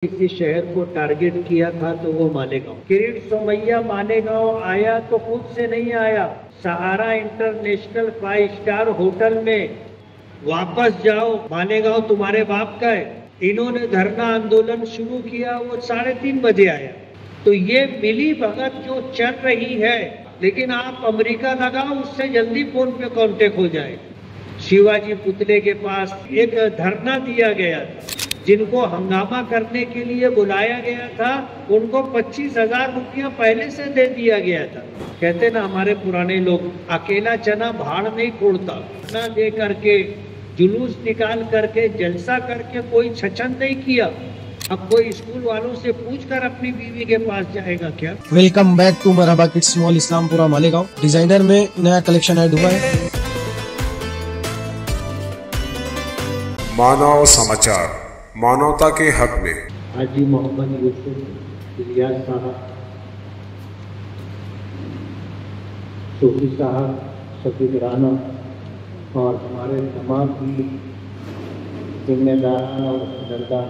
किसी शहर को टारगेट किया था तो वो मालेगांव। किरीट सोमैया मालेगांव आया तो खुद से नहीं आया, सहारा इंटरनेशनल 5 स्टार होटल में वापस जाओ, मालेगांव तुम्हारे बाप का है। इन्होंने धरना आंदोलन शुरू किया, वो 3:30 बजे आया। तो ये मिली भगत जो चल रही है, लेकिन आप अमेरिका लगाओ, उससे जल्दी फोन पे कांटेक्ट हो जाए। शिवाजी पुतले के पास एक धरना दिया गया था, जिनको हंगामा करने के लिए बुलाया गया था उनको 25,000 रुपया पहले से दे दिया गया था। कहते ना हमारे पुराने लोग, अकेला चना भाड़ नहीं फोड़ता। ना दे करके, जुलूस निकाल करके, जलसा करके कोई छचन नहीं किया। अब कोई स्कूल वालों से पूछकर अपनी बीवी के पास जाएगा क्या? Welcome back to Marhaba kids mall, Islampura Malegaon. Designer में नया कलेक्शन ऐड हुआ है। मानव समाचार, मानवता के हक में। हाजी मोहम्मद यूसुफ, इलियास साहब, सूफी साहब, शफीक राना और हमारे तमाम भी जिम्मेदार और सरदार,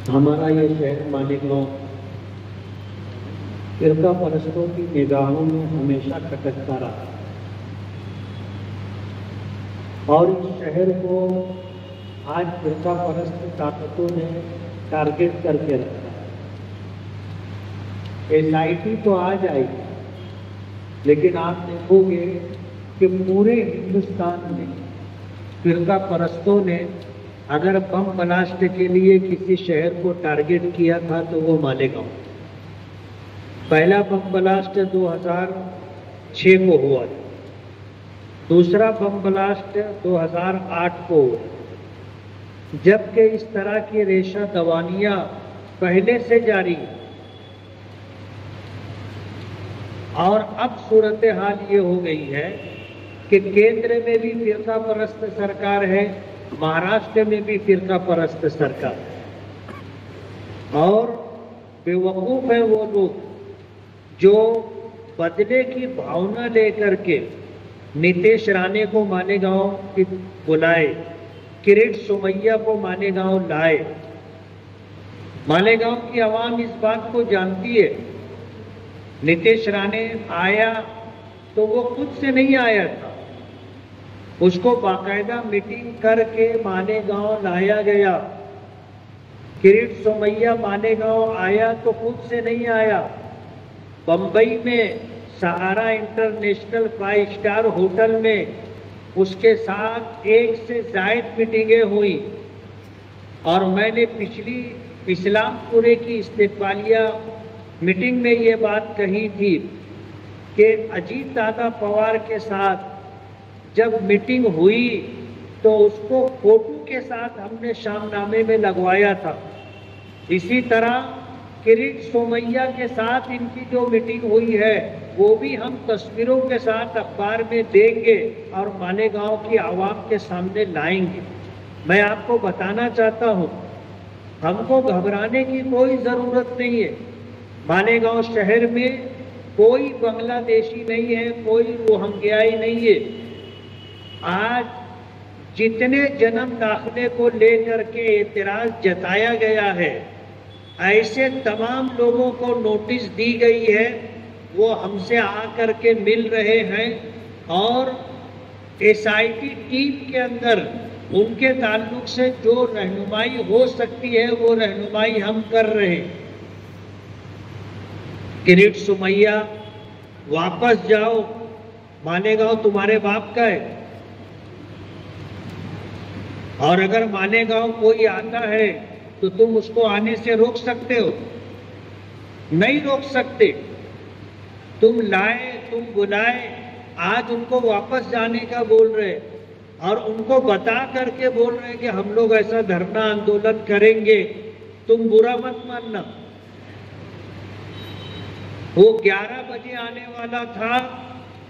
हमारा ये शहर मालेगांव फिरका परस्तों की निगाहों में हमेशा खटकता रहा और इस शहर को आज फिरका परस्त ताकतों ने टारगेट करके रखा। SIT तो आ जाएगी, लेकिन आप देखोगे कि पूरे हिंदुस्तान में फिरका परस्तों ने अगर बम ब्लास्ट के लिए किसी शहर को टारगेट किया था तो वो मालेगांव। पहला बम ब्लास्ट 2006 को हुआ, दूसरा बम ब्लास्ट 2008 को हुआ, जबकि इस तरह की रेशा दवानियां पहले से जारी है। और अब सूरत हाल ये हो गई है कि केंद्र में भी फिरका परस्त सरकार है, महाराष्ट्र में भी फिरका परस्त सरकार है। और बेवकूफ है वो लोग जो बदले की भावना लेकर के नीतीश राणे को मालेगांव बुलाए, किरीट सोमैया को मालेगांव लाए। मालेगांव की आवाम इस बात को जानती है, नीतीश राणे आया तो वो खुद से नहीं आया था, उसको बाकायदा मीटिंग करके मालेगांव लाया गया। किरीट सोमैया मालेगांव आया तो खुद से नहीं आया, बंबई में सहारा इंटरनेशनल 5 स्टार होटल में उसके साथ 1 से ज़ायद मीटिंगें हुई। और मैंने पिछली इस्लामपुरे की इस्तेक़बालिया मीटिंग में ये बात कही थी कि अजीत दादा पवार के साथ जब मीटिंग हुई तो उसको फोटो के साथ हमने शामनामे में लगवाया था। इसी तरह किरीट सोमैया के साथ इनकी जो मीटिंग हुई है वो भी हम तस्वीरों के साथ अखबार में देंगे और मालेगांव की आवाम के सामने लाएंगे। मैं आपको बताना चाहता हूं, हमको घबराने की कोई ज़रूरत नहीं है। मालेगांव शहर में कोई बांग्लादेशी नहीं है, कोई रोहिंग्याई नहीं है। आज जितने जन्म दाखिले को लेकर के एतराज़ जताया गया है, ऐसे तमाम लोगों को नोटिस दी गई है, वो हमसे आकर के मिल रहे हैं और SIT टीम के अंदर उनके ताल्लुक से जो रहनुमाई हो सकती है वो रहनुमाई हम कर रहे हैं। किरीट सोमैया वापस जाओ, मालेगांव तुम्हारे बाप का है। और अगर मालेगांव कोई आता है तो तुम उसको आने से रोक सकते हो? नहीं रोक सकते। तुम लाए, तुम बुलाए, आज उनको वापस जाने का बोल रहे और उनको बता करके बोल रहे कि हम लोग ऐसा धरना आंदोलन करेंगे, तुम बुरा मत मानना। वो 11 बजे आने वाला था,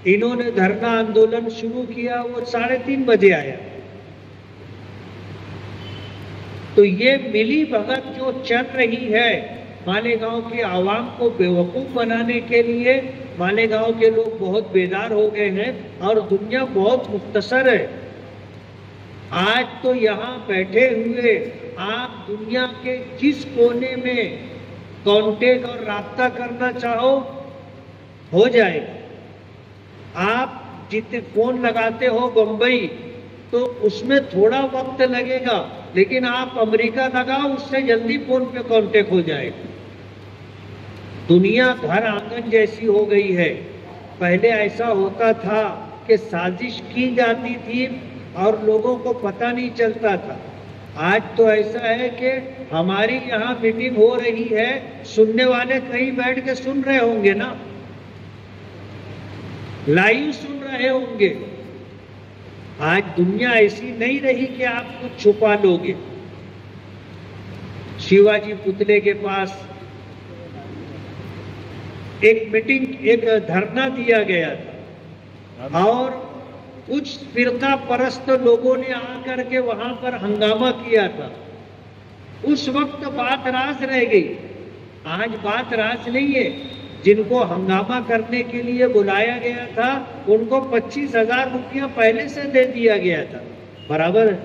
इन्होंने धरना आंदोलन शुरू किया, वो 3:30 बजे आया। तो ये मिली भगत जो चल रही है मालेगांव की आवाम को बेवकूफ़ बनाने के लिए, मालेगांव के लोग बहुत बेदार हो गए हैं और दुनिया बहुत मुख्तसर है। आज तो यहाँ बैठे हुए आप दुनिया के जिस कोने में कांटेक्ट और राब्ता करना चाहो हो जाएगा। आप जितने फोन लगाते हो बंबई तो उसमें थोड़ा वक्त लगेगा, लेकिन आप अमेरिका लगाओ उससे जल्दी फोन पे कांटेक्ट हो जाएगा। दुनिया घर आंगन जैसी हो गई है। पहले ऐसा होता था कि साजिश की जाती थी और लोगों को पता नहीं चलता था। आज तो ऐसा है कि हमारी यहाँ मीटिंग हो रही है, सुनने वाले कहीं बैठ के सुन रहे होंगे ना, लाइव सुन रहे होंगे। आज दुनिया ऐसी नहीं रही कि आप कुछ छुपा लोगे। शिवाजी पुतले के पास एक मीटिंग, एक धरना दिया गया था और कुछ फिरका परस्त लोगों ने आकर के वहां पर हंगामा किया था। उस वक्त बात राज रह गई, आज बात राज नहीं है। जिनको हंगामा करने के लिए बुलाया गया था उनको 25,000 रुपया पहले से दे दिया गया था, बराबर है।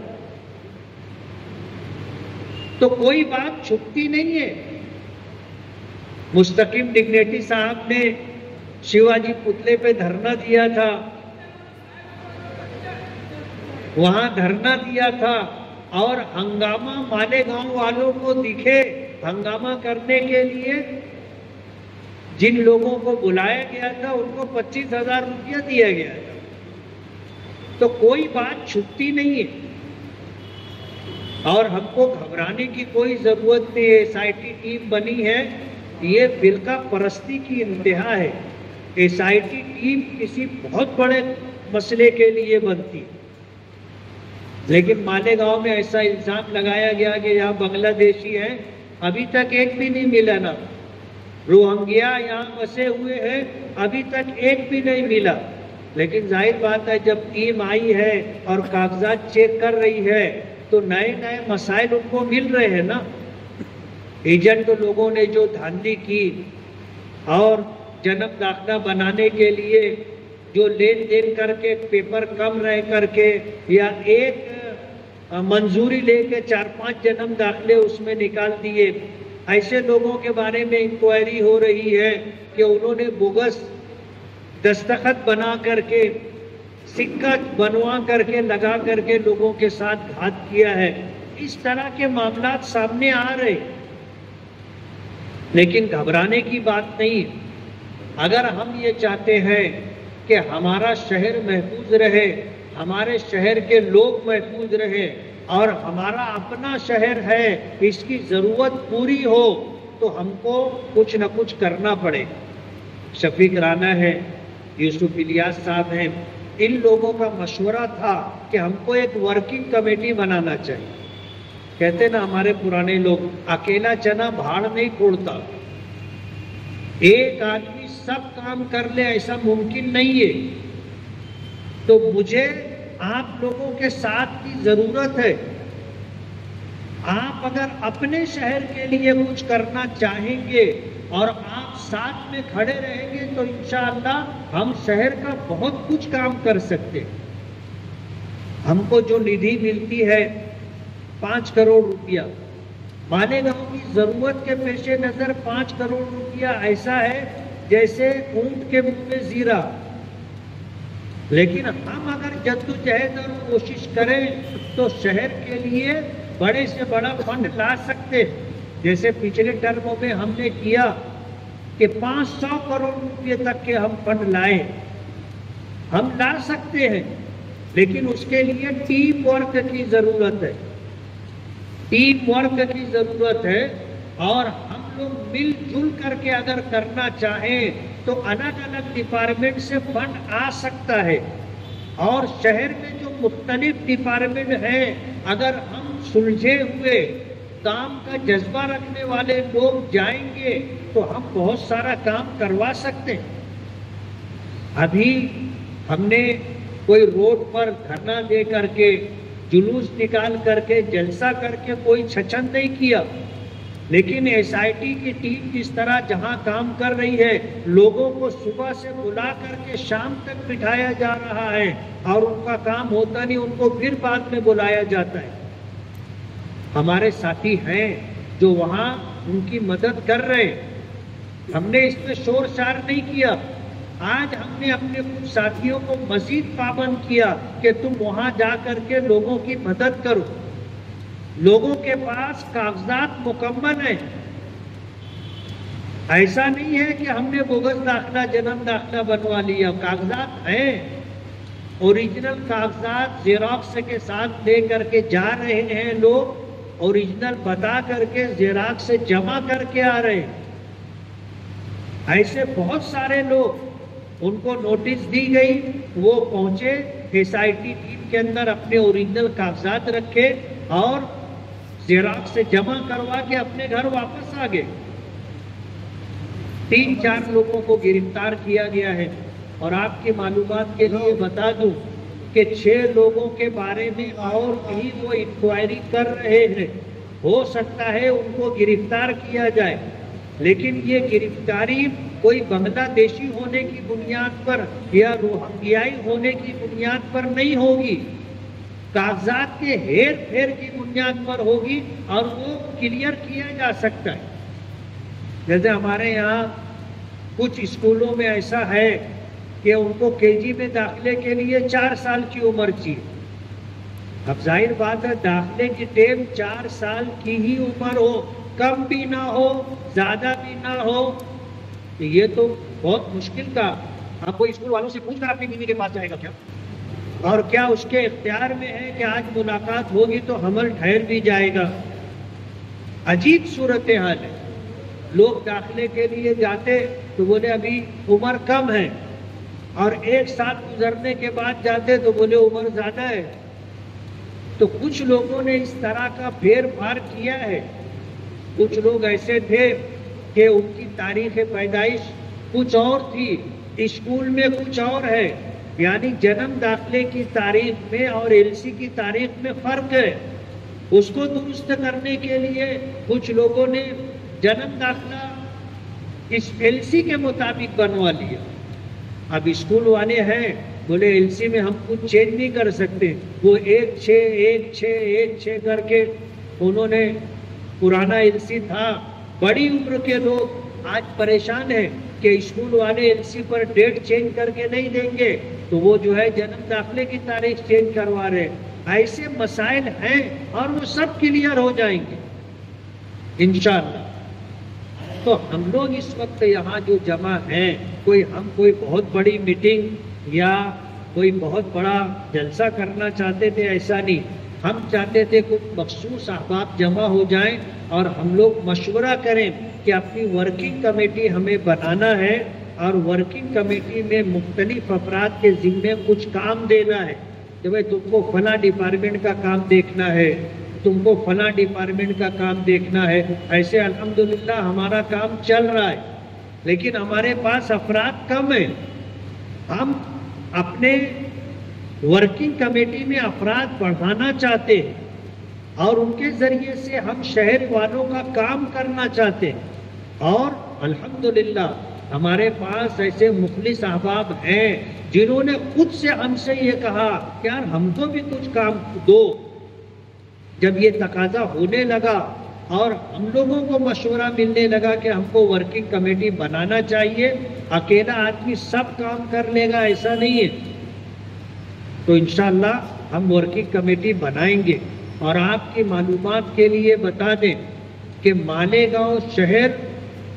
तो कोई बात छुपती नहीं है। मुस्तकीम डिग्नेटी साहब ने शिवाजी पुतले पे धरना दिया था, वहां धरना दिया था और हंगामा मालेगांव वालों को दिखे हंगामा करने के लिए जिन लोगों को बुलाया गया था उनको 25,000 रुपया दिया गया था। तो कोई बात छुपती नहीं है और हमको घबराने की कोई जरूरत नहीं है। SIT टीम बनी है, ये फिरका परस्ती की इंतहा है। SIT टीम किसी बहुत बड़े मसले के लिए बनती है, लेकिन मालेगांव में ऐसा इल्जाम लगाया गया कि यहाँ बांग्लादेशी है, अभी तक एक भी नहीं मिला ना। रोहिंग्या यहाँ बसे हुए हैं, अभी तक एक भी नहीं मिला। लेकिन जाहिर बात है जब टीम आई है और कागजात चेक कर रही है तो नए नए मसाइल उनको मिल रहे हैं ना। एजेंट लोगों ने जो धांधली की और जन्म दाखिला बनाने के लिए जो लेन देन करके पेपर कम रह करके या एक मंजूरी लेके 4-5 जन्म दाखिले उसमें निकाल दिए, ऐसे लोगों के बारे में इंक्वायरी हो रही है कि उन्होंने बोगस दस्तखत बना करके सिक्का बनवा करके लगा करके लोगों के साथ घात किया है। इस तरह के मामला सामने आ रहे, लेकिन घबराने की बात नहीं। अगर हम ये चाहते हैं कि हमारा शहर महफूज रहे, हमारे शहर के लोग महफूज रहे और हमारा अपना शहर है इसकी जरूरत पूरी हो, तो हमको कुछ न कुछ करना पड़ेगा। शफीक राना है, यूसुफ इलियास साहब हैं, इन लोगों का मशवरा था कि हमको एक वर्किंग कमेटी बनाना चाहिए। कहते ना हमारे पुराने लोग, अकेला चना भाड़ नहीं फोड़ता। एक आदमी सब काम कर ले ऐसा मुमकिन नहीं है। तो मुझे आप लोगों के साथ की जरूरत है। आप अगर अपने शहर के लिए कुछ करना चाहेंगे और आप साथ में खड़े रहेंगे तो इंशाअल्लाह हम शहर का बहुत कुछ काम कर सकते हैं। हमको जो निधि मिलती है 5 करोड़ रुपया, मालेगांव की जरूरत के पेशे नजर 5 करोड़ रुपया ऐसा है जैसे ऊंट के मुंह में जीरा। लेकिन हम अगर जद्दोजहद और कोशिश करें तो शहर के लिए बड़े से बड़ा फंड ला सकते हैं। जैसे पिछले टर्मों में हमने किया कि 500 करोड़ रुपये तक के हम फंड लाए, हम ला सकते हैं, लेकिन उसके लिए टीम वर्क की जरूरत है। टीम वर्क की जरूरत है और हम लोग मिलजुल करके अगर करना चाहें तो अलग अलग डिपार्टमेंट से फंड आ सकता है। और शहर में जो मुख्तलिफ डिपार्टमेंट हैं, अगर हम सुलझे हुए काम का जज्बा रखने वाले लोग जाएंगे तो हम बहुत सारा काम करवा सकते हैं। अभी हमने कोई रोड पर धरना दे करके, जुलूस निकाल करके, जलसा करके कोई छचन नहीं किया। लेकिन एसआईटी की टीम जिस तरह जहां काम कर रही है, लोगों को सुबह से बुला करके शाम तक बिठाया जा रहा है और उनका काम होता नहीं, उनको फिर बाद में बुलाया जाता है। हमारे साथी हैं जो वहां उनकी मदद कर रहे हैं। हमने इसमें शोर शार नहीं किया। आज हमने अपने कुछ साथियों को मजीद पाबंद किया कि तुम वहां जा करके लोगों की मदद करो। लोगों के पास कागजात मुकम्मल है। ऐसा नहीं है कि हमने बोगस दाखिला, जन्म दाखिला बनवा लिया। कागजात हैं, ओरिजिनल कागजात जेरॉक्स के साथ ले करके जा रहे हैं लोग, ओरिजिनल बता करके जेरॉक्स से जमा करके आ रहे हैं। ऐसे बहुत सारे लोग, उनको नोटिस दी गई, वो पहुंचे एसआईटी टीम के अंदर, अपने ओरिजिनल कागजात रखे और जेरॉक्स से जमा करवा के अपने घर वापस आ गए। 3-4 लोगों को गिरफ्तार किया गया है। और आपकी मालूमात के लिए बता दूं कि 6 लोगों के बारे में और भी वो इंक्वायरी कर रहे हैं। हो सकता है उनको गिरफ्तार किया जाए, लेकिन ये गिरफ्तारी कोई बांग्लादेशी होने की बुनियाद पर या रोहिंग्याई होने की बुनियाद पर नहीं होगी, कागजात के हेर फेर की बुनियाद पर होगी और वो क्लियर किया जा सकता है। जैसे हमारे यहाँ कुछ स्कूलों में ऐसा है कि उनको केजी में दाखिले के लिए 4 साल की उम्र चाहिए। अब जाहिर बात है, दाखिले की टेम 4 साल की ही उम्र हो, कम भी ना हो, ज्यादा भी ना हो, तो ये तो बहुत मुश्किल का। आपको स्कूल वालों से पूछकर अपनी बीवी के पास जाएगा क्या? और क्या उसके इख्तियार में है कि आज मुलाकात होगी तो हमल ठहर भी जाएगा? अजीब सूरत हाल है। लोग दाखिले के लिए जाते तो बोले अभी उम्र कम है, और 1 साल गुजरने के बाद जाते तो बोले उम्र ज्यादा है। तो कुछ लोगों ने इस तरह का फेर फार किया है। कुछ लोग ऐसे थे कि उनकी तारीख पैदाइश कुछ और थी, स्कूल में कुछ और है, यानी जन्म दाखिले की तारीख में और एलसी की तारीख में फर्क है। उसको दुरुस्त करने के लिए कुछ लोगों ने जन्म दाखिला इस एलसी के मुताबिक बनवा लिया। अब स्कूल वाले हैं, बोले एलसी में हम कुछ चेंज नहीं कर सकते। वो 1-6 करके उन्होंने, पुराना एलसी था। बड़ी उम्र के लोग आज परेशान हैं कि स्कूल वाले एलसी पर डेट चेंज करके नहीं देंगे, तो वो जो है जन्म दाखिले की तारीख चेंज करवा रहे हैं। ऐसे मसाइल हैं और वो सब क्लियर हो जाएंगे इंशाअल्लाह। तो हम लोग इस वक्त यहाँ जो जमा हैं, कोई बहुत बड़ी मीटिंग या कोई बहुत बड़ा जलसा करना चाहते थे, ऐसा नहीं। हम चाहते थे कुछ मखसूस अहबाब जमा हो जाएं और हम लोग मशवरा करें कि अपनी वर्किंग कमेटी हमें बनाना है और वर्किंग कमेटी में मुख्तलिफ अफराद के जिम्मे कुछ काम देना है कि भाई तुमको फला डिपार्टमेंट का काम देखना है, तुमको फला डिपार्टमेंट का काम देखना है। ऐसे अल्हम्दुलिल्लाह हमारा काम चल रहा है, लेकिन हमारे पास अफराद कम है। हम अपने वर्किंग कमेटी में अफराद बढ़ाना चाहते हैं और उनके जरिए से हम शहर वालों का काम करना चाहते हैं। और अल्हम्दुलिल्लाह हमारे पास ऐसे मुखलिस अहबाब हैं जिन्होंने खुद से हमसे ये कहा कि यार हमको भी कुछ काम दो। जब ये तकाजा होने लगा और हम लोगों को मशवरा मिलने लगा कि हमको वर्किंग कमेटी बनाना चाहिए, अकेला आदमी सब काम कर लेगा ऐसा नहीं है, तो इंशाअल्लाह हम वर्किंग कमेटी बनाएंगे। और आपकी मालूमात के लिए बता दें कि मालेगांव शहर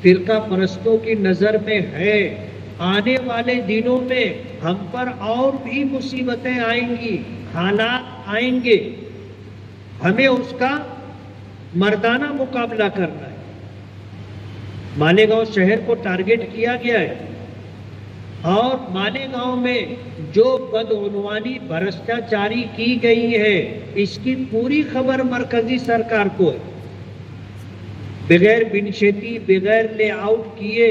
फिरका परस्तों की नज़र में है। आने वाले दिनों में हम पर और भी मुसीबतें आएंगी, हालात आएंगे, हमें उसका मर्दाना मुकाबला करना है। मालेगांव शहर को टारगेट किया गया है और मालेगांव में जो बदउनवानी भ्रष्टाचारी की गई है, इसकी पूरी खबर मरकजी सरकार को है। बगैर बिनशेती, बगैर लेआउट किए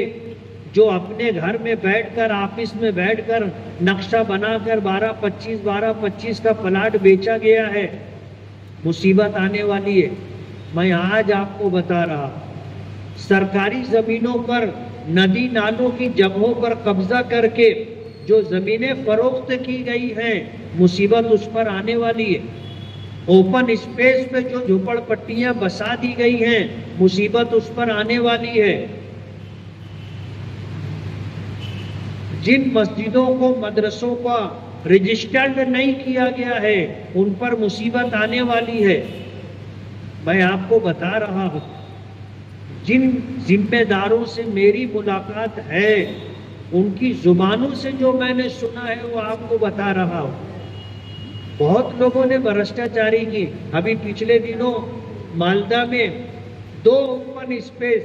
जो अपने घर में बैठकर, ऑफिस में बैठकर नक्शा बनाकर 12-25 का प्लाट बेचा गया है, मुसीबत आने वाली है। मैं आज आपको बता रहा, सरकारी जमीनों पर, नदी नालों की जगहों पर कब्जा करके जो जमीनें फरोख्त की गई हैं, मुसीबत उस पर आने वाली है। ओपन स्पेस पे जो झोपड़पट्टियां बसा दी गई हैं, मुसीबत उस पर आने वाली है। जिन मस्जिदों को, मदरसों का रजिस्टर्ड नहीं किया गया है, उन पर मुसीबत आने वाली है। मैं आपको बता रहा हूं, जिन जिम्मेदारों से मेरी मुलाकात है, उनकी जुबानों से जो मैंने सुना है वो आपको बता रहा हूं। बहुत लोगों ने भ्रष्टाचारी की। अभी पिछले दिनों मालदा में 2 ओपन स्पेस,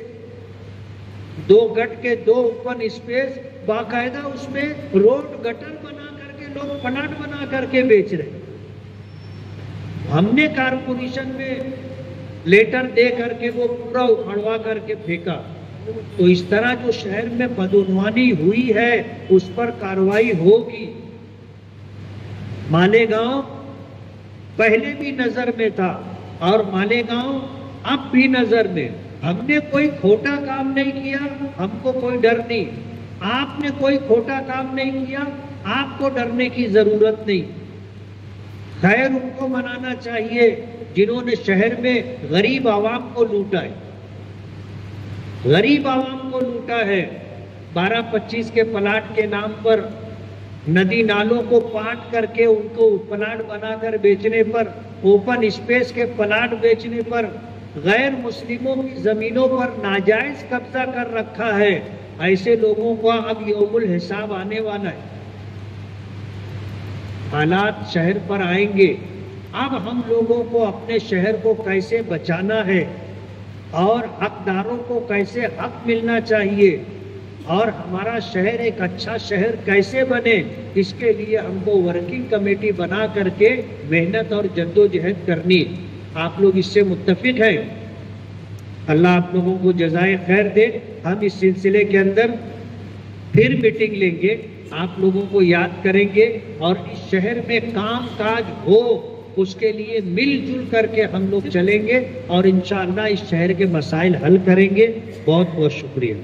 2 गट के 2 ओपन स्पेस बाकायदा उसमें रोड गटर बना करके लोग प्लाट बना करके बेच रहे। हमने कारपोरेशन में लेटर दे करके वो पूरा उखड़वा करके फेंका। तो इस तरह जो शहर में बदउनवानी हुई है उस पर कार्रवाई होगी। मालेगांव पहले भी नजर में था और मालेगांव अब भी नजर में। हमने कोई खोटा काम नहीं किया, हमको कोई डर नहीं। आपने कोई खोटा काम नहीं किया, आपको डरने की जरूरत नहीं। खैर उनको मनाना चाहिए जिन्होंने शहर में गरीब आवाम को लूटा है, गरीब आवाम को लूटा है। 12-25 के प्लाट के नाम पर नदी नालों को पाट करके उनको प्लाट बनाकर बेचने पर, ओपन स्पेस के प्लाट बेचने पर, गैर मुस्लिमों की जमीनों पर नाजायज कब्जा कर रखा है। ऐसे लोगों का अब यौमुल हिसाब आने वाला है। हालात शहर पर आएंगे। अब हम लोगों को अपने शहर को कैसे बचाना है और हकदारों को कैसे हक मिलना चाहिए और हमारा शहर एक अच्छा शहर कैसे बने, इसके लिए हमको वर्किंग कमेटी बना करके मेहनत और जद्दोजहद करनी। आप लोग इससे मुत्तफिक हैं? अल्लाह आप लोगों को जज़ाए खैर दे। हम इस सिलसिले के अंदर फिर मीटिंग लेंगे, आप लोगों को याद करेंगे और इस शहर में काम काज हो उसके लिए मिलजुल करके हम लोग चलेंगे और इंशाअल्लाह इस शहर के मसाइल हल करेंगे। बहुत बहुत शुक्रिया।